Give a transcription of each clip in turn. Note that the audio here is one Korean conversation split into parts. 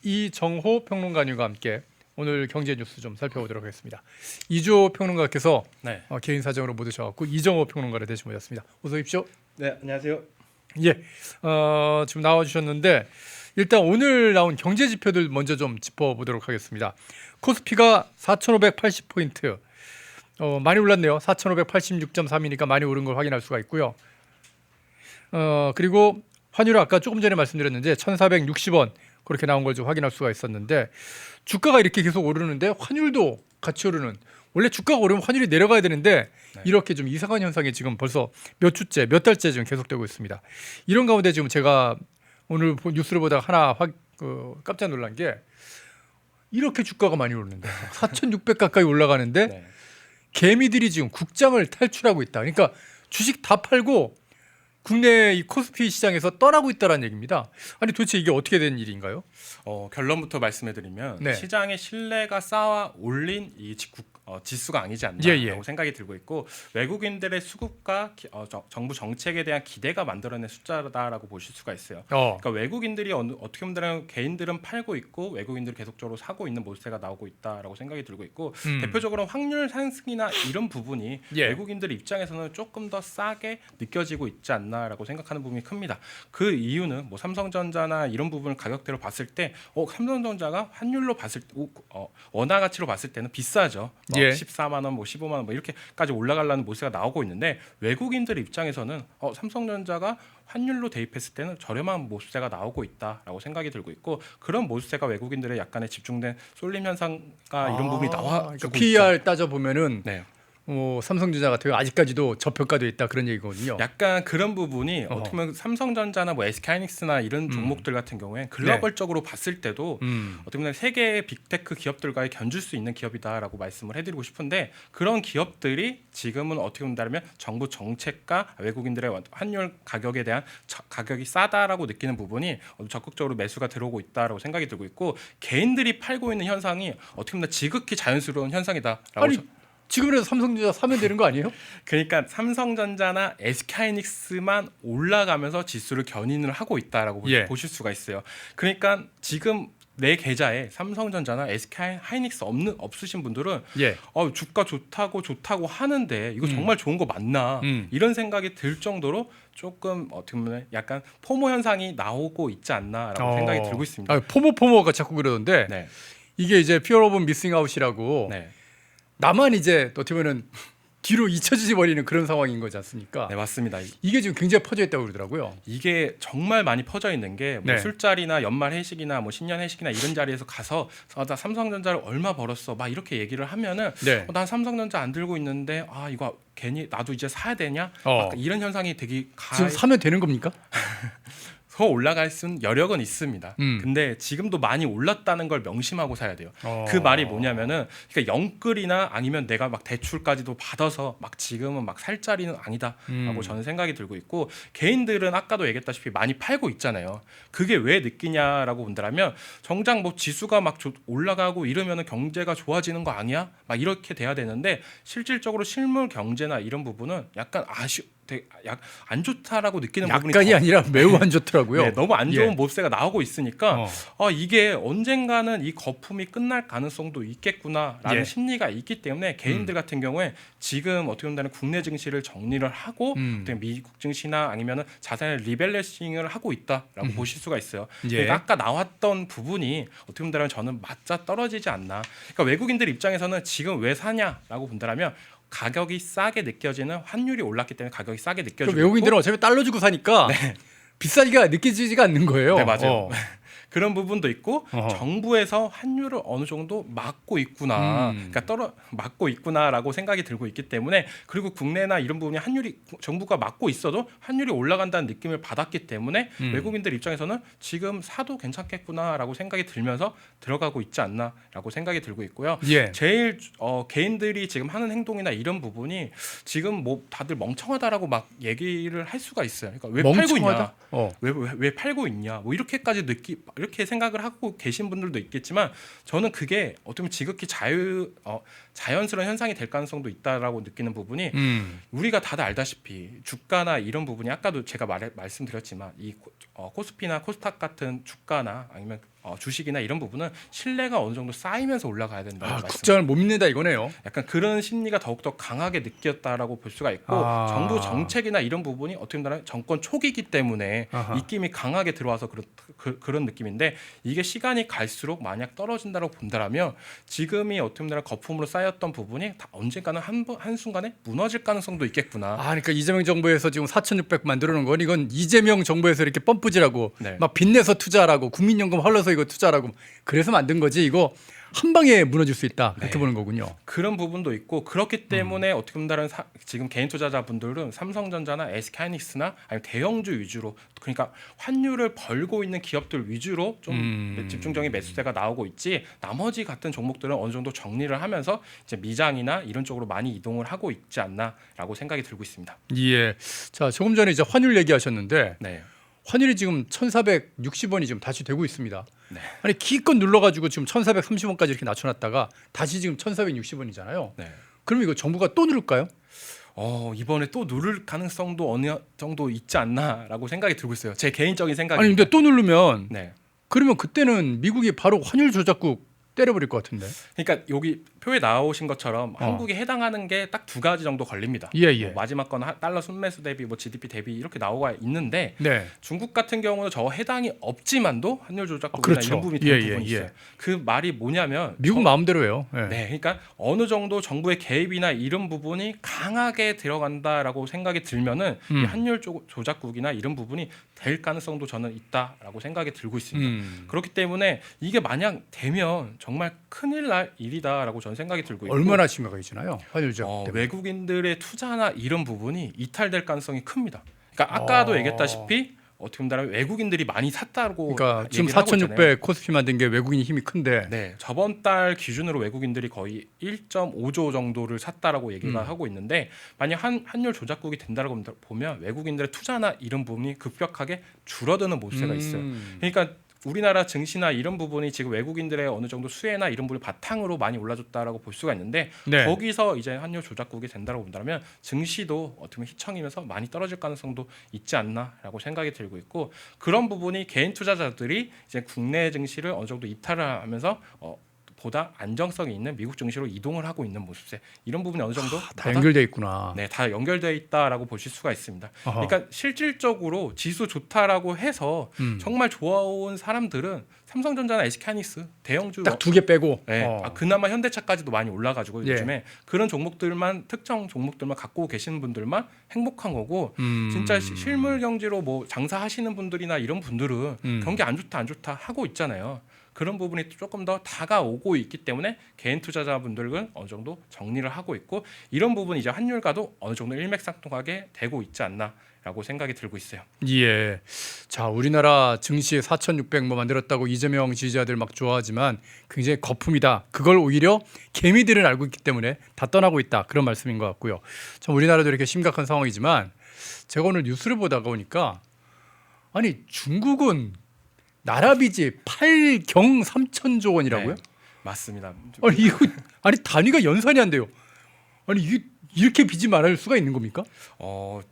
이정호 평론가님과 함께 오늘 경제 뉴스 좀 살펴보도록 하겠습니다. 이주호 평론가께서 네. 개인 사정으로 못 오셔서 이정호 평론가를 대신 모셨습니다. 어서 오십시오. 네, 안녕하세요. 예, 지금 나와주셨는데 일단 오늘 나온 경제 지표들 먼저 좀 짚어보도록 하겠습니다. 코스피가 4,580포인트, 많이 올랐네요. 4,586.3이니까 많이 오른 걸 확인할 수가 있고요. 그리고 환율은 아까 조금 전에 말씀드렸는데 1,460원 그렇게 나온 걸 좀 확인할 수가 있었는데 주가가 이렇게 계속 오르는데 환율도 같이 오르는, 원래 주가가 오르면 환율이 내려가야 되는데 네. 이렇게 좀 이상한 현상이 지금 벌써 몇 주째, 몇 달째 지금 계속되고 있습니다. 이런 가운데 지금 제가 오늘 뉴스를 보다가 하나 깜짝 놀란 게 이렇게 주가가 많이 오르는데 4,600 가까이 올라가는데 네. 개미들이 지금 국장을 탈출하고 있다. 그러니까 주식 다 팔고 국내 이 코스피 시장에서 떠나고 있다는 얘기입니다. 아니 도대체 이게 어떻게 된 일인가요? 결론부터 말씀해드리면 네. 시장의 신뢰가 쌓아 올린 이 지수가 아니지 않나라고 예. 생각이 들고 있고, 외국인들의 수급과 정부 정책에 대한 기대가 만들어낸 숫자다라고 보실 수가 있어요. 그러니까 외국인들이 어떻게 보면 개인들은 팔고 있고 외국인들이 계속적으로 사고 있는 모습세가 나오고 있다라고 생각이 들고 있고, 대표적으로 확률 상승이나 이런 부분이 외국인들 입장에서는 조금 더 싸게 느껴지고 있지 않나라고 생각하는 부분이 큽니다. 그 이유는 뭐 삼성전자나 이런 부분을 가격대로 봤을 때 삼성전자가 환율로 봤을 때 원화 가치로 봤을 때는 비싸죠. 14만 원, 15만 원 이렇게까지 올라가려는 모습가 나오고 있는데, 외국인들 입장에서는 삼성전자가 환율로 대입했을 때는 저렴한 모습세가 나오고 있다라고 생각이 들고 있고, 그런 모습세가 외국인들의 약간의 집중된 쏠림 현상과 이런 부분이 나와. 그러니까 PER 따져 보면은 네. 삼성전자 같은 거 아직까지도 저평가돼 있다 그런 얘기거든요. 약간 그런 부분이 어떻게 보면 삼성전자나 뭐 SK하이닉스나 이런 종목들 같은 경우에 글로벌적으로 봤을 때도 어떻게 보면 세계 빅테크 기업들과의 견줄 수 있는 기업이다라고 말씀을 해드리고 싶은데, 그런 기업들이 지금은 어떻게 본다면 정부 정책과 외국인들의 환율 가격에 대한 가격이 싸다라고 느끼는 부분이 적극적으로 매수가 들어오고 있다라고 생각이 들고 있고, 개인들이 팔고 있는 현상이 어떻게 보면 지극히 자연스러운 현상이다라고. 아니 지금이라도 삼성전자 사면 되는 거 아니에요? 그러니까 삼성전자나 SK하이닉스만 올라가면서 지수를 견인을 하고 있다라고 보실 수가 있어요. 그러니까 지금 내 계좌에 삼성전자나 SK하이닉스 없으신 분들은 주가 좋다고 하는데 이거 정말 좋은 거 맞나, 이런 생각이 들 정도로 조금 어떻게 보면 약간 포모 현상이 나오고 있지 않나라고 생각이 들고 있습니다. 포모가 자꾸 그러던데 네. 이게 이제 Fear of Missing Out이라고 네. 나만 이제 어떻게 보면 뒤로 잊혀지지 버리는 그런 상황인 거지 않습니까? 네, 맞습니다. 이게 지금 굉장히 퍼져 있다고 그러더라고요. 이게 정말 많이 퍼져 있는 게 뭐 술자리나 연말 회식이나 뭐 신년 회식이나 이런 자리에서 가서 나 삼성전자를 얼마 벌었어 막 이렇게 얘기를 하면은 난 삼성전자 안 들고 있는데 이거 괜히 나도 이제 사야 되냐? 이런 현상이 되게 지금 사면 되는 겁니까? 더 올라갈 수는 여력은 있습니다. 근데 지금도 많이 올랐다는 걸 명심하고 사야 돼요. 그 말이 뭐냐면은 그러니까 영끌이나 아니면 내가 막 대출까지도 받아서 막 지금은 막 살 자리는 아니다라고 저는 생각이 들고 있고, 개인들은 아까도 얘기했다시피 많이 팔고 있잖아요. 그게 왜 느끼냐라고 본다면 정작 뭐 지수가 막 올라가고 이러면은 경제가 좋아지는 거 아니야? 막 이렇게 돼야 되는데, 실질적으로 실물 경제나 이런 부분은 약간 안 좋다라고 느끼는 부분이 약간이 아니라 매우 안 좋더라고요. 네, 너무 안 좋은 모습세가 나오고 있으니까 이게 언젠가는 이 거품이 끝날 가능성도 있겠구나라는 심리가 있기 때문에 개인들 같은 경우에 지금 어떻게 보면 국내 증시를 정리를 하고 미국 증시나 아니면은 자산의 리밸런싱을 하고 있다라고 보실 수가 있어요. 그러니까 아까 나왔던 부분이 어떻게 보면 저는 맞자 떨어지지 않나. 그러니까 외국인들 입장에서는 지금 왜 사냐라고 본다면 가격이 싸게 느껴지는, 환율이 올랐기 때문에 가격이 싸게 느껴지고, 외국인들은 어차피 달러 주고 사니까 비싸지가 느껴지지가 않는 거예요. 네, 맞아요. 그런 부분도 있고 정부에서 환율을 어느 정도 막고 있구나, 그러니까 막고 있구나라고 생각이 들고 있기 때문에, 그리고 국내나 이런 부분이 정부가 막고 있어도 환율이 올라간다는 느낌을 받았기 때문에 외국인들 입장에서는 지금 사도 괜찮겠구나라고 생각이 들면서 들어가고 있지 않나라고 생각이 들고 있고요. 제일 개인들이 지금 하는 행동이나 이런 부분이 지금 뭐 다들 멍청하다라고 막 얘기를 할 수가 있어요. 그러니까 왜 멍청하다? 팔고 있냐, 왜 팔고 있냐, 뭐 이렇게까지 이렇게 생각을 하고 계신 분들도 있겠지만, 저는 그게 어떻게 보면 지극히 자연스러운 현상이 될 가능성도 있다라고 느끼는 부분이, 우리가 다들 알다시피 주가나 이런 부분이 아까도 제가 말씀드렸지만 이 코스피나 코스닥 같은 주가나 아니면 주식이나 이런 부분은 신뢰가 어느 정도 쌓이면서 올라가야 된다는 말씀. 국장을 못 믿는다 이거네요. 약간 그런 심리가 더욱더 강하게 느꼈다라고 볼 수가 있고 정부 정책이나 이런 부분이 어떻게 보면 정권 초기이기 때문에 입김이 강하게 들어와서 그런 느낌인데 이게 시간이 갈수록 만약 떨어진다고 본다라면 지금이 어떻게 보면 거품으로 쌓였던 부분이 다 언젠가는 한순간에 무너질 가능성도 있겠구나. 그러니까 이재명 정부에서 지금 4,600 만들어 놓은 건 이건 이재명 정부에서 이렇게 펌프질하고 네. 막 빚내서 투자하라고 국민연금 헐러서 이거 투자하라고 그래서 만든 거지 이거 한 방에 무너질 수 있다 그렇게 네. 보는 거군요. 그런 부분도 있고 그렇기 때문에 어떻게 보면 지금 개인 투자자분들은 삼성전자나 SK하이닉스나 아니면 대형주 위주로 그러니까 환율을 벌고 있는 기업들 위주로 좀 집중적인 매수세가 나오고 있지 나머지 같은 종목들은 어느 정도 정리를 하면서 이제 미장이나 이런 쪽으로 많이 이동을 하고 있지 않나라고 생각이 들고 있습니다. 예. 자, 조금 전에 이제 환율 얘기하셨는데 네. 환율이 지금 1,460원이 지금 다시 되고 있습니다. 네. 아니 기껏 눌러가지고 지금 1,430원까지 이렇게 낮춰놨다가 다시 지금 1,460원이잖아요. 네. 그럼 이거 정부가 또 누를까요? 이번에 또 누를 가능성도 어느 정도 있지 않나라고 생각이 들고 있어요. 제 개인적인 아니 생각입니다. 근데 또 누르면 네. 그러면 그때는 미국이 바로 환율 조작국 때려버릴 것 같은데. 그러니까 여기 표에 나오신 것처럼 한국에 해당하는 게 딱 두 가지 정도 걸립니다. 예, 예. 뭐 마지막 건 달러 순매수 대비 뭐 GDP 대비 이렇게 나오가 있는데 네. 중국 같은 경우는 저 해당이 없지만도 환율 조작국이나 그렇죠. 이런 부분이 예, 되는 예, 부분이 예. 있어요. 그 말이 뭐냐면 미국 마음대로예요. 예. 네, 그러니까 어느 정도 정부의 개입이나 이런 부분이 강하게 들어간다라고 생각이 들면은 이 환율 조작국이나 이런 부분이 될 가능성도 저는 있다라고 생각이 들고 있습니다. 그렇기 때문에 이게 만약 되면 정말 큰일 날 일이다라고 저는 생각이 들고 있고 얼마나 심각해지나요? 환율 조작 때문에. 외국인들의 투자나 이런 부분이 이탈될 가능성이 큽니다. 그러니까 아까도 얘기했다시피 어떻게 보면 외국인들이 많이 샀다고 그러니까 지금 얘기를 하고 있잖아요. 4,600 코스피 만든 게 외국인이 힘이 큰데. 네, 저번 달 기준으로 외국인들이 거의 1.5조 정도를 샀다라고 얘기가 하고 있는데 만약 환율 조작국이 된다라고 보면 외국인들의 투자나 이런 부분이 급격하게 줄어드는 모습가 있어요. 그러니까 우리나라 증시나 이런 부분이 지금 외국인들의 어느 정도 수혜나 이런 부분을 바탕으로 많이 올라줬다라고 볼 수가 있는데 네. 거기서 이제 환율 조작국이 된다고 본다면 증시도 어떻게 보면 휘청이면서 많이 떨어질 가능성도 있지 않나라고 생각이 들고 있고 그런 부분이 개인 투자자들이 이제 국내 증시를 어느 정도 이탈을 하면서 보다 안정성이 있는 미국 증시로 이동을 하고 있는 모습세 이런 부분이 어느 정도 다 연결돼 있구나. 네, 다 연결되어 있다라고 보실 수가 있습니다. 어허. 그러니까 실질적으로 지수 좋다라고 해서 정말 좋아온 사람들은 삼성전자나 SK하이닉스 대형주 딱 두 개 빼고. 네, 그나마 현대차까지도 많이 올라가지고 예. 요즘에 그런 종목들만 특정 종목들만 갖고 계시는 분들만 행복한 거고 진짜 실물 경제로 뭐 장사하시는 분들이나 이런 분들은 경기 안 좋다 하고 있잖아요. 그런 부분이 조금 더 다가오고 있기 때문에 개인 투자자분들은 어느 정도 정리를 하고 있고 이런 부분이 이제 환율과도 어느 정도 일맥상통하게 되고 있지 않나라고 생각이 들고 있어요. 예. 자, 우리나라 증시 4,600 뭐 만들었다고 이재명 지지자들 막 좋아하지만 굉장히 거품이다. 그걸 오히려 개미들은 알고 있기 때문에 다 떠나고 있다. 그런 말씀인 것 같고요. 참 우리나라도 이렇게 심각한 상황이지만 제가 오늘 뉴스를 보다가 보니까 아니 중국은 나라 빚이 8경 3천조 원이라고요? 네, 맞습니다. 아니 이거 아니 단위가 연산이 안 돼요. 아니 이렇게 빚이 많을 수가 있는 겁니까?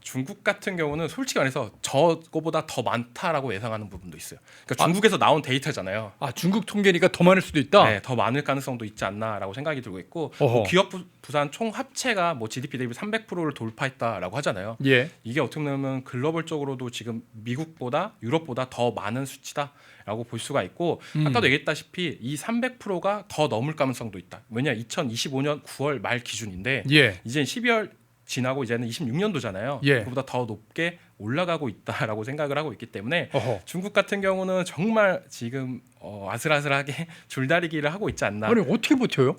중국 같은 경우는 솔직히 말해서 저거보다 더 많다라고 예상하는 부분도 있어요. 그러니까 중국에서 나온 데이터잖아요. 중국 통계니까 더 많을 수도 있다. 네, 더 많을 가능성도 있지 않나라고 생각이 들고 있고 어허. 기업 부산 총 합체가 뭐 GDP 대비 300%를 돌파했다라고 하잖아요. 예. 이게 어떻게 보면 글로벌적으로도 지금 미국보다 유럽보다 더 많은 수치다라고 볼 수가 있고 아까도 얘기했다시피 이 300%가 더 넘을 가능성도 있다. 왜냐 2025년 9월 말 기준인데 예. 이제 12월 지나고 이제는 26년도잖아요. 예. 그보다 더 높게 올라가고 있다라고 생각을 하고 있기 때문에 어허. 중국 같은 경우는 정말 지금 아슬아슬하게 줄다리기를 하고 있지 않나. 아니 어떻게 버텨요?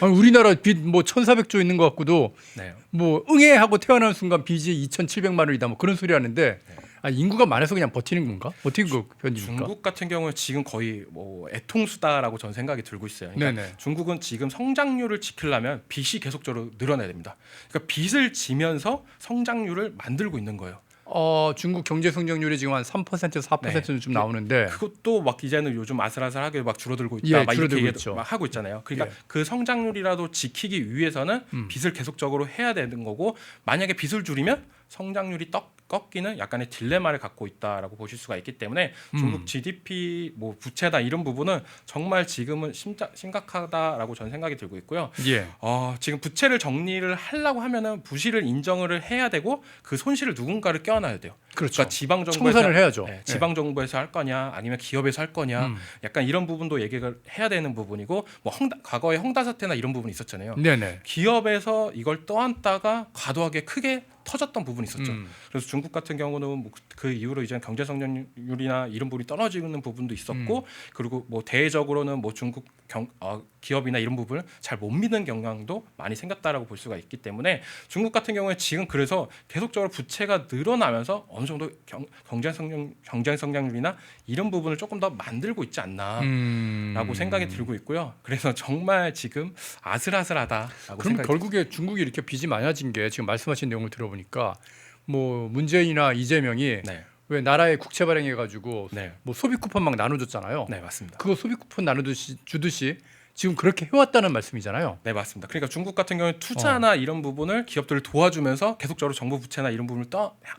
아니, 우리나라 빚 뭐 1,400조 있는 것 같고도 네. 뭐 응애 하고 태어나는 순간 빚이 2,700만 원이다 뭐 그런 소리 하는데 인구가 많아서 그냥 버티는 건가? 어떻게 그 편입니까? 중국 같은 경우는 지금 거의 뭐 애통수다라고 저는 생각이 들고 있어요. 그러니까 네네. 중국은 지금 성장률을 지키려면 빚이 계속적으로 늘어나야 됩니다. 그러니까 빚을 지면서 성장률을 만들고 있는 거예요. 중국 경제 성장률이 지금 한 3% 4%는 좀 나오는데 그것도 막 이제는 요즘 아슬아슬하게 막 줄어들고 있다, 예, 막 줄어들고 이렇게 있죠. 막 하고 있잖아요. 그러니까 예. 그 성장률이라도 지키기 위해서는 빚을 계속적으로 해야 되는 거고 만약에 빚을 줄이면 성장률이 꺾이는 약간의 딜레마를 갖고 있다라고 보실 수가 있기 때문에 중국 GDP 뭐 부채다 이런 부분은 정말 지금은 심각하다라고 저는 생각이 들고 있고요. 예. 지금 부채를 정리를 하려고 하면은 부실을 인정을 해야 되고 그 손실을 누군가를 껴안아야 돼요. 그렇죠. 그러니까 지방 정부에서 청산을 해야죠. 지방 정부에서 할 거냐 아니면 기업에서 할 거냐 약간 이런 부분도 얘기를 해야 되는 부분이고 뭐 과거에 헝다 사태나 이런 부분이 있었잖아요. 네네. 기업에서 이걸 떠안다가 과도하게 크게 터졌던 부분이 있었죠. 그래서 중국 같은 경우는 뭐 그 이후로 이제 경제 성장률이나 이런 부분이 떨어지는 부분도 있었고 그리고 뭐 대외적으로는 뭐 중국 기업이나 이런 부분을 잘 못 믿는 경향도 많이 생겼다라고 볼 수가 있기 때문에 중국 같은 경우에 지금 그래서 계속적으로 부채가 늘어나면서 어느 정도 경제 성장률이나 이런 부분을 조금 더 만들고 있지 않나라고 생각이 들고 있고요. 그래서 정말 지금 아슬아슬하다라고 그럼 생각이 결국에 중국이 이렇게 빚이 많아진 게 지금 말씀하신 내용을 들어보니까 뭐 문재인이나 이재명이 네. 왜 나라에 국채 발행해가지고 네. 뭐 소비 쿠폰 막 나눠줬잖아요. 네, 맞습니다. 그거 소비 쿠폰 나눠주듯이 지금 그렇게 해왔다는 말씀이잖아요. 네, 맞습니다. 그러니까 중국 같은 경우는 투자나 이런 부분을 기업들을 도와주면서 계속적으로 정부 부채나 이런 부분을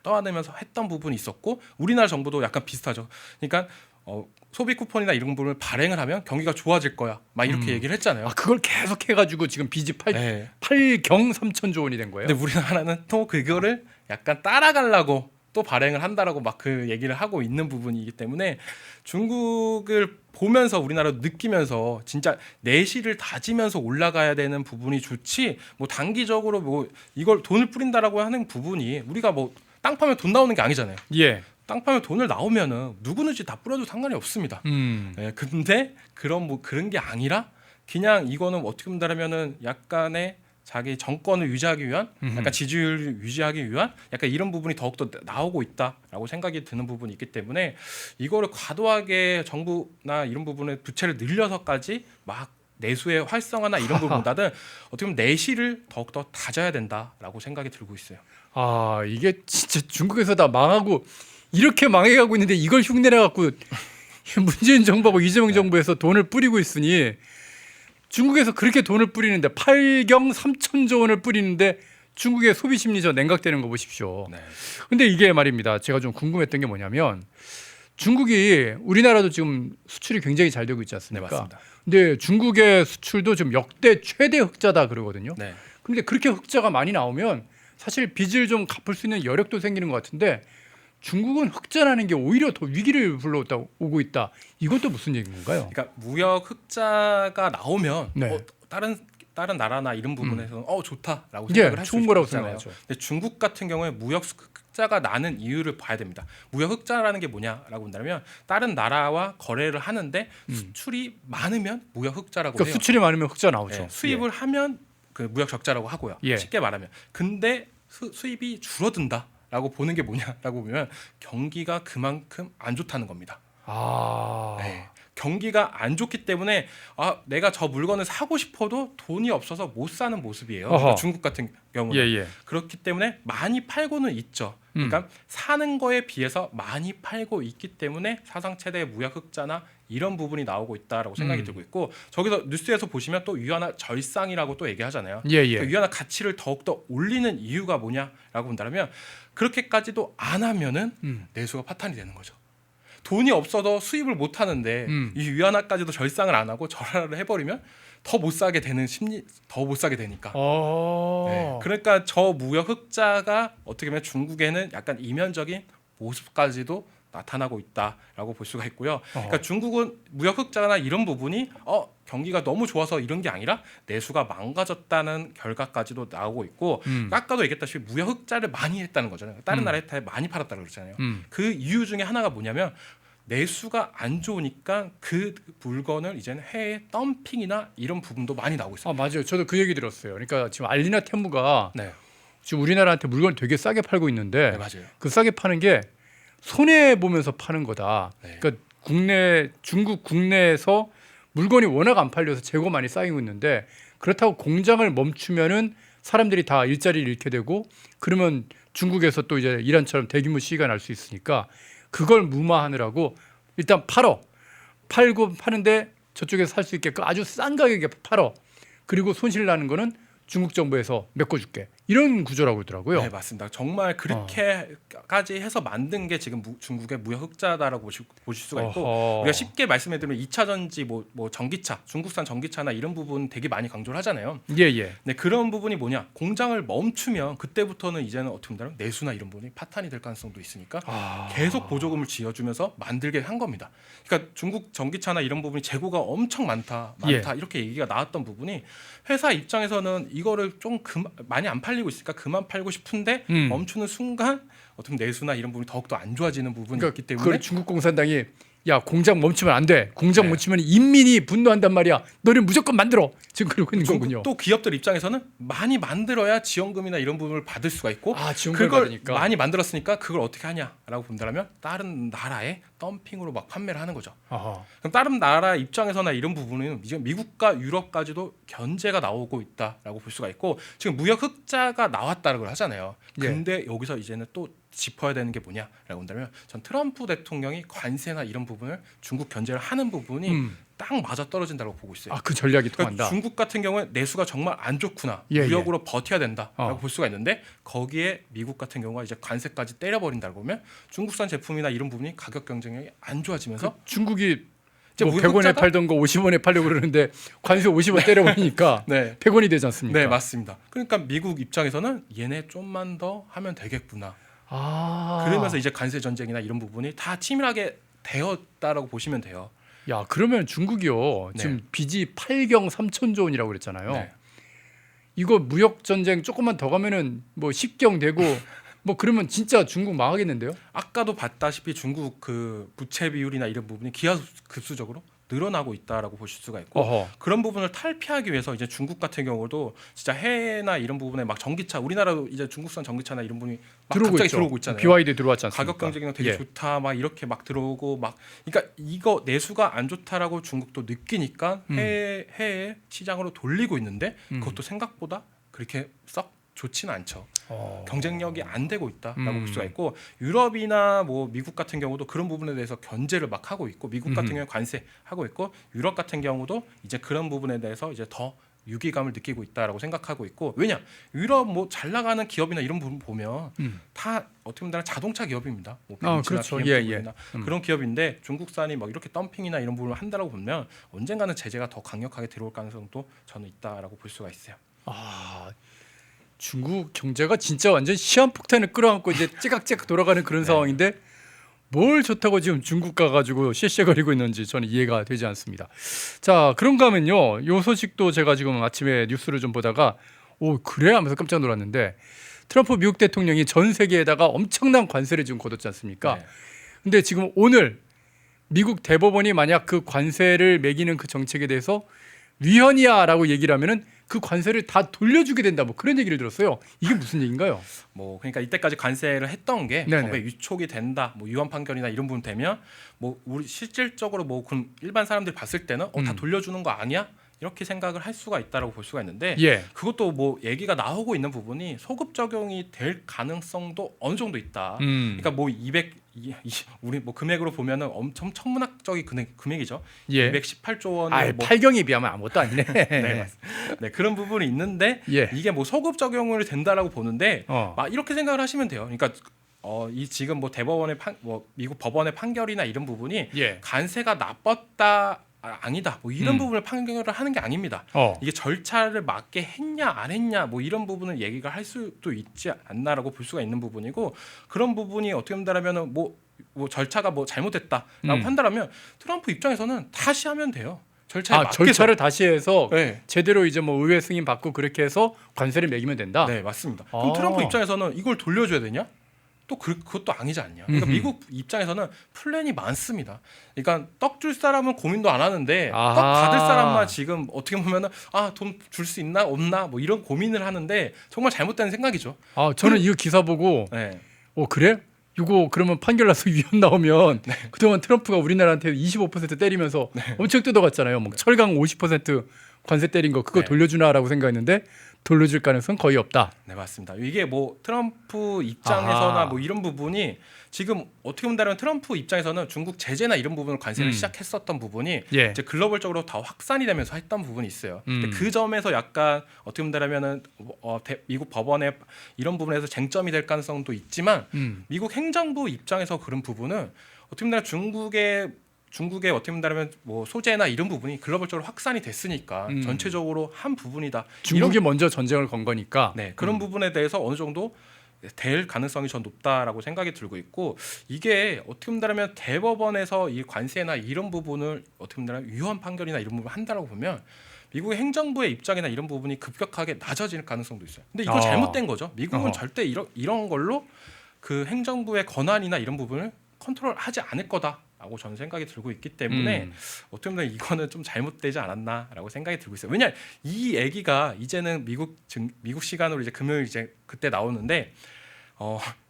떠안으면서 했던 부분이 있었고 우리나라 정부도 약간 비슷하죠. 그러니까 소비 쿠폰이나 이런 부분을 발행을 하면 경기가 좋아질 거야. 막 이렇게 얘기를 했잖아요. 그걸 계속 해가지고 지금 빚이 네. 8경 3천조 원이 된 거예요. 근데 우리나라는 또 그거를 약간 따라가려고 또 발행을 한다라고 막 그 얘기를 하고 있는 부분이기 때문에 중국을 보면서 우리나라도 느끼면서 진짜 내실을 다지면서 올라가야 되는 부분이 좋지 뭐 단기적으로 뭐 이걸 돈을 뿌린다라고 하는 부분이 우리가 뭐 땅 파면 돈 나오는 게 아니잖아요. 예. 땅 파면 돈을 나오면은 누구든지 다 뿌려도 상관이 없습니다. 근데 그런 게 아니라 그냥 이거는 어떻게 본다면은 약간의 자기 정권을 유지하기 위한 약간 지지율을 유지하기 위한 약간 이런 부분이 더욱더 나오고 있다라고 생각이 드는 부분이 있기 때문에 이거를 과도하게 정부나 이런 부분에 부채를 늘려서까지 막 내수의 활성화나 이런 부분보다는 어떻게 보면 내실을 더욱더 다져야 된다라고 생각이 들고 있어요. 이게 진짜 중국에서 다 망하고 이렇게 망해가고 있는데 이걸 흉내내 갖고 문재인 정부하고 이재명 정부에서 돈을 뿌리고 있으니 중국에서 그렇게 돈을 뿌리는데 8경 3천조 원을 뿌리는데 중국의 소비 심리 저 냉각되는 거 보십시오. 네. 근데 이게 말입니다. 제가 좀 궁금했던 게 뭐냐면 중국이 우리나라도 지금 수출이 굉장히 잘 되고 있지 네, 않습니까? 맞습니다. 근데 중국의 수출도 지금 역대 최대 흑자다 그러거든요. 네. 근데 그렇게 흑자가 많이 나오면 사실 빚을 좀 갚을 수 있는 여력도 생기는 것 같은데 중국은 흑자라는 게 오히려 더 위기를 불러오고 있다. 이것도 무슨 얘기인 건가요? 그러니까 무역 흑자가 나오면 네. 다른 나라나 이런 부분에서는 좋다라고 예, 생각을 할 수 좋은 거라고 있잖아요. 생각하죠. 근데 중국 같은 경우에 무역 흑자가 나는 이유를 봐야 됩니다. 무역 흑자라는 게 뭐냐라고 본다면 다른 나라와 거래를 하는데 수출이 많으면 무역 흑자라고 그러니까 해요. 수출이 많으면 흑자 나오죠. 네, 수입을 하면 그 무역 적자라고 하고요. 예. 쉽게 말하면. 근데 수입이 줄어든다라고 보는 게 뭐냐라고 보면 경기가 그만큼 안 좋다는 겁니다. 네. 경기가 안 좋기 때문에 내가 저 물건을 사고 싶어도 돈이 없어서 못 사는 모습이에요. 그러니까 중국 같은 경우는 예. 그렇기 때문에 많이 팔고는 있죠. 그러니까 사는 거에 비해서 많이 팔고 있기 때문에 사상 최대의 무역 흑자나 이런 부분이 나오고 있다라고 생각이 들고 있고 저기서 뉴스에서 보시면 또 위안화 절상이라고 또 얘기하잖아요. 예. 그 위안화 가치를 더욱더 올리는 이유가 뭐냐라고 본다면 그렇게까지도 안 하면은 내수가 파탄이 되는 거죠. 돈이 없어도 수입을 못 하는데 이 위안화까지도 절상을 안 하고 절하를 해버리면 더 못 사게 되는 더 못 사게 되니까. 네. 그러니까 저 무역 흑자가 어떻게 보면 중국에는 약간 이면적인 모습까지도 나타나고 있다라고 볼 수가 있고요. 그러니까 중국은 무역 흑자나 이런 부분이 경기가 너무 좋아서 이런 게 아니라 내수가 망가졌다는 결과까지도 나오고 있고 아까도 얘기했다시피 무역 흑자를 많이 했다는 거잖아요. 다른 나라에 많이 팔았다고 그랬잖아요. 그 이유 중에 하나가 뭐냐면 내수가 안 좋으니까 그 물건을 이제는 해외 덤핑이나 이런 부분도 많이 나오고 있어요. 맞아요. 저도 그 얘기 들었어요. 그러니까 지금 알리나 텐무가 네. 지금 우리나라한테 물건을 되게 싸게 팔고 있는데 네, 맞아요. 그 싸게 파는 게 손해 보면서 파는 거다. 네. 그러니까 중국 국내에서 물건이 워낙 안 팔려서 재고 많이 쌓이고 있는데 그렇다고 공장을 멈추면은 사람들이 다 일자리를 잃게 되고 그러면 중국에서 또 이제 이란처럼 대규모 시위가 날 수 있으니까 그걸 무마하느라고 일단 팔고 파는데 저쪽에서 살 수 있게끔 아주 싼 가격에 팔어. 그리고 손실 나는 거는 중국 정부에서 메꿔줄게. 이런 구조라고 그러더라고요. 네, 맞습니다. 정말 그렇게까지 해서 만든 게 지금 중국의 무역 흑자다라고 보실 수가 있고 어허. 우리가 쉽게 말씀해드리면 2차 전지 뭐 전기차, 중국산 전기차나 이런 부분 되게 많이 강조를 하잖아요. 예. 네, 그런 부분이 뭐냐? 공장을 멈추면 그때부터는 이제는 어떻게 보면 내수나 이런 부분이 파탄이 될 가능성도 있으니까 계속 보조금을 지어주면서 만들게 한 겁니다. 그러니까 중국 전기차나 이런 부분이 재고가 엄청 많다 이렇게 얘기가 나왔던 부분이 회사 입장에서는 이거를 좀 많이 안 팔리고 있으니까 그만 팔고 싶은데 멈추는 순간 어떻게 내수나 이런 부분이 더욱더 안 좋아지는 부분이 그러니까 있기 때문에 그걸 중국 공산당이 야 공장 멈추면 안 돼. 공장 네. 멈추면 인민이 분노한단 말이야. 너는 무조건 만들어. 지금 그러고 있는 거군요. 또 기업들 입장에서는 많이 만들어야 지원금이나 이런 부분을 받을 수가 있고 지원금을 그걸 받으니까. 많이 만들었으니까 그걸 어떻게 하냐라고 본다면 다른 나라에 덤핑으로 막 판매를 하는 거죠. 아하. 그럼 다른 나라 입장에서나 이런 부분은 지금 미국과 유럽까지도 견제가 나오고 있다라고 볼 수가 있고 지금 무역 흑자가 나왔다고 하잖아요. 예. 근데 여기서 이제는 또 짚어야 되는 게 뭐냐라고 본다면 전 트럼프 대통령이 관세나 이런 부분을 중국 견제를 하는 부분이 딱 맞아 떨어진다고 보고 있어요. 그 전략이 통한다. 그러니까 중국 같은 경우에 내수가 정말 안 좋구나. 예, 무역으로 버텨야 된다라고 어. 볼 수가 있는데 거기에 미국 같은 경우가 이제 관세까지 때려버린다고 보면 중국산 제품이나 이런 부분이 가격 경쟁력이 안 좋아지면서 중국이 이제 뭐 무역 100원에 흑자가- 팔던 거 50원에 팔려고 그러는데 관세 50원 때려버리니까 네. 100원이 되지 않습니까? 네, 맞습니다. 그러니까 미국 입장에서는 얘네 좀만 더 하면 되겠구나. 그러면서 이제 관세 전쟁이나 이런 부분이 다 치밀하게 되었다라고 보시면 돼요. 야 그러면 중국이요 네. 지금 빚이 8경 3천조 원이라고 그랬잖아요. 네. 이거 무역 전쟁 조금만 더 가면은 뭐 10경 되고 뭐 그러면 진짜 중국 망하겠는데요? 아까도 봤다시피 중국 그 부채 비율이나 이런 부분이 기하급수적으로 늘어나고 있다라고 보실 수가 있고 어허. 그런 부분을 탈피하기 위해서 이제 중국 같은 경우도 진짜 해외나 이런 부분에 막 전기차 우리나라도 이제 중국산 전기차나 이런 부분이 막 갑자기 들어오고 있잖아요. BYD 들어왔지 않습니까? 가격 경쟁력 되게 예. 좋다 막 이렇게 막 들어오고 막 그러니까 이거 내수가 안 좋다라고 중국도 느끼니까 해외 시장으로 돌리고 있는데 그것도 생각보다 그렇게 썩 좋지는 않죠. 경쟁력이 안 되고 있다라고 볼 수가 있고 유럽이나 뭐 미국 같은 경우도 그런 부분에 대해서 견제를 막 하고 있고 미국 같은 경우에 관세하고 있고 유럽 같은 경우도 이제 그런 부분에 대해서 이제 더 유기감을 느끼고 있다라고 생각하고 있고 왜냐 유럽 뭐 잘 나가는 기업이나 이런 부분 보면 다 어떻게 보면 자동차 기업입니다. 뭐 벤츠나 그렇죠. BMW나 그런 기업인데 중국산이 막 이렇게 덤핑이나 이런 부분을 한다라고 보면 언젠가는 제재가 더 강력하게 들어올 가능성도 저는 있다라고 볼 수가 있어요. 중국 경제가 진짜 완전 시한폭탄을 끌어안고 이제 찌각찌각 돌아가는 그런 상황인데 뭘 좋다고 지금 중국 가가지고 쉐쉐거리고 있는지 저는 이해가 되지 않습니다. 자 그런가 하면요 요 소식도 제가 지금 아침에 뉴스를 좀 보다가 그래 하면서 깜짝 놀랐는데 트럼프 미국 대통령이 전 세계에다가 엄청난 관세를 지금 걷었지 않습니까? 네. 근데 지금 오늘 미국 대법원이 만약 그 관세를 매기는 그 정책에 대해서 위헌이야라고 얘기를 하면은 그 관세를 다 돌려주게 된다 뭐 그런 얘기를 들었어요. 이게 무슨 얘기인가요? 뭐 그러니까 이때까지 관세를 했던 게 네네. 법에 위촉이 된다, 뭐 유언 판결이나 이런 부분 되면 뭐 우리 실질적으로 뭐 그럼 일반 사람들이 봤을 때는 다 돌려주는 거 아니야? 이렇게 생각을 할 수가 있다라고 볼 수가 있는데 예. 그것도 뭐 얘기가 나오고 있는 부분이 소급 적용이 될 가능성도 어느 정도 있다. 그러니까 뭐 우리 뭐 금액으로 보면은 엄청 천문학적인 금액이죠. 예. 218조 원을 뭐 8경에 비하면 아무것도 아니네. 네, 네, 그런 부분이 있는데 예. 이게 뭐 소급 적용을 된다라고 보는데 어. 막 이렇게 생각을 하시면 돼요. 그러니까 이 지금 뭐 대법원의 미국 법원의 판결이나 이런 부분이 예. 관세가 나빴다 아니다 뭐 이런 부분을 판결을 하는 게 아닙니다. 이게 절차를 맞게 했냐 안 했냐 뭐 이런 부분을 얘기가 할 수도 있지 않나라고 볼 수가 있는 부분이고 그런 부분이 어떻게 본다라면은 뭐 절차가 뭐 잘못됐다라고 판단하면 트럼프 입장에서는 다시 하면 돼요. 절차를 다시 해서 네. 제대로 이제 뭐 의회 승인 받고 그렇게 해서 관세를 매기면 된다. 네, 맞습니다. 그럼 트럼프 입장에서는 이걸 돌려줘야 되냐? 또 그것도 아니지 않냐. 그러니까 미국 입장에서는 플랜이 많습니다. 그러니까 떡 줄 사람은 고민도 안 하는데 떡 받을 사람만 지금 어떻게 보면은 돈 줄 수 있나 없나 뭐 이런 고민을 하는데 정말 잘못된 생각이죠. 저는 이거 기사 보고 네. 그래? 이거 그러면 판결 나서 위헌 나오면 그동안 트럼프가 우리나라한테 25% 때리면서 엄청 뜯어갔잖아요. 뭐 철강 50% 관세 때린 거 그거 네. 돌려주나라고 생각했는데 돌려줄 가능성 거의 없다. 네, 맞습니다. 이게 뭐 트럼프 입장에서나 뭐 이런 부분이 지금 어떻게 본다면 트럼프 입장에서는 중국 제재나 이런 부분을 관세를 시작했었던 부분이 예. 이제 글로벌적으로 다 확산이 되면서 했던 부분이 있어요. 근데 그 점에서 약간 어떻게 본다면은 미국 법원에 이런 부분에서 쟁점이 될 가능성도 있지만 미국 행정부 입장에서 그런 부분은 어떻게 보면 중국의 어떻게 본다면 뭐 소재나 이런 부분이 글로벌적으로 확산이 됐으니까 전체적으로 한 부분이다. 중국이 먼저 전쟁을 건 거니까. 네, 그런 부분에 대해서 어느 정도 될 가능성이 전 높다라고 생각이 들고 있고 이게 어떻게 본다면 대법원에서 이 관세나 이런 부분을 어떻게 본다면 위헌 판결이나 이런 부분을 한다라고 보면 미국의 행정부의 입장이나 이런 부분이 급격하게 낮아질 가능성도 있어요. 근데 이거 잘못된 거죠. 미국은 절대 이런 걸로 그 행정부의 권한이나 이런 부분을 컨트롤하지 않을 거다라고 저는 생각이 들고 있기 때문에 어떻게 보면 이거는 좀 잘못되지 않았나라고 생각이 들고 있어요. 왜냐 이 얘기가 이제는 미국 시간으로 이제 금요일 이제 그때 나오는데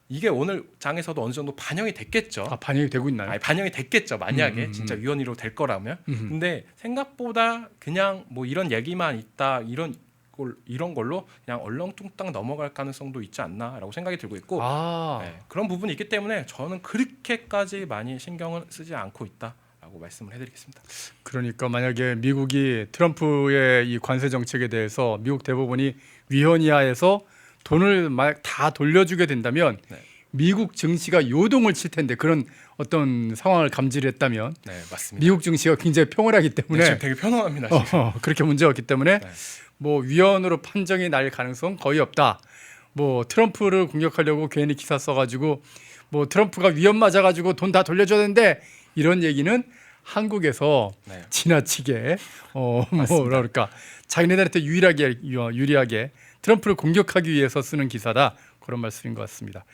이게 오늘 장에서도 어느 정도 반영이 됐겠죠. 반영이 되고 있나요? 아니, 반영이 됐겠죠. 만약에 진짜 위헌위로 될 거라면. 근데 생각보다 그냥 뭐 이런 얘기만 있다 이런 걸로 그냥 얼렁뚱땅 넘어갈 가능성도 있지 않나라고 생각이 들고 있고 네, 그런 부분이 있기 때문에 저는 그렇게까지 많이 신경을 쓰지 않고 있다라고 말씀을 해드리겠습니다. 그러니까 만약에 미국이 트럼프의 이 관세 정책에 대해서 미국 대법원이 위헌이하에서 돈을 막 다 돌려주게 된다면 미국 증시가 요동을 칠 텐데 그런 어떤 상황을 감지를 했다면 맞습니다. 미국 증시가 굉장히 평온하기 때문에 지금 되게 편안합니다. 지금. 그렇게 문제가 없기 때문에 뭐 위헌으로 판정이 날 가능성 거의 없다. 뭐 트럼프를 공격하려고 괜히 기사 써가지고 뭐 트럼프가 위헌 맞아가지고 돈 다 돌려줘야 되는데 이런 얘기는 한국에서 지나치게 뭐라 그럴까 자기네들한테 유리하게 트럼프를 공격하기 위해서 쓰는 기사다 그런 말씀인 것 같습니다.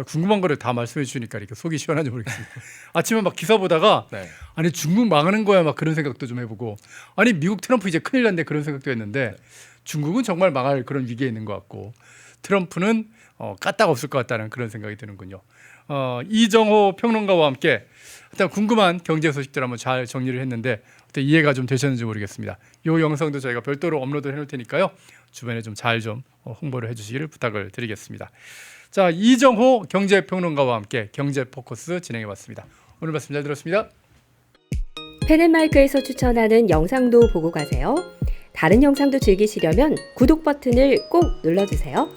궁금한 거를 다 말씀해 주시니까 이렇게 속이 시원한지 모르겠습니다. 아침에 막 기사 보다가 아니 중국 망하는 거야 막 그런 생각도 좀 해보고 아니 미국 트럼프 이제 큰일 났네 그런 생각도 했는데 중국은 정말 망할 그런 위기에 있는 것 같고 트럼프는 까딱 없을 것 같다는 그런 생각이 드는군요. 이정호 평론가와 함께 일단 궁금한 경제 소식들 한번 잘 정리를 했는데 이해가 좀 되셨는지 모르겠습니다. 이 영상도 저희가 별도로 업로드 해놓을 테니까요. 주변에 좀 잘 좀 홍보를 해주시기를 부탁을 드리겠습니다. 자, 이정호 경제평론가와 함께 경제포커스 진행해봤습니다. 오늘 말씀 잘 들었습니다. 펜앤마이크에서 추천하는 영상도 보고 가세요. 다른 영상도 즐기시려면 구독 버튼을 꼭 눌러주세요.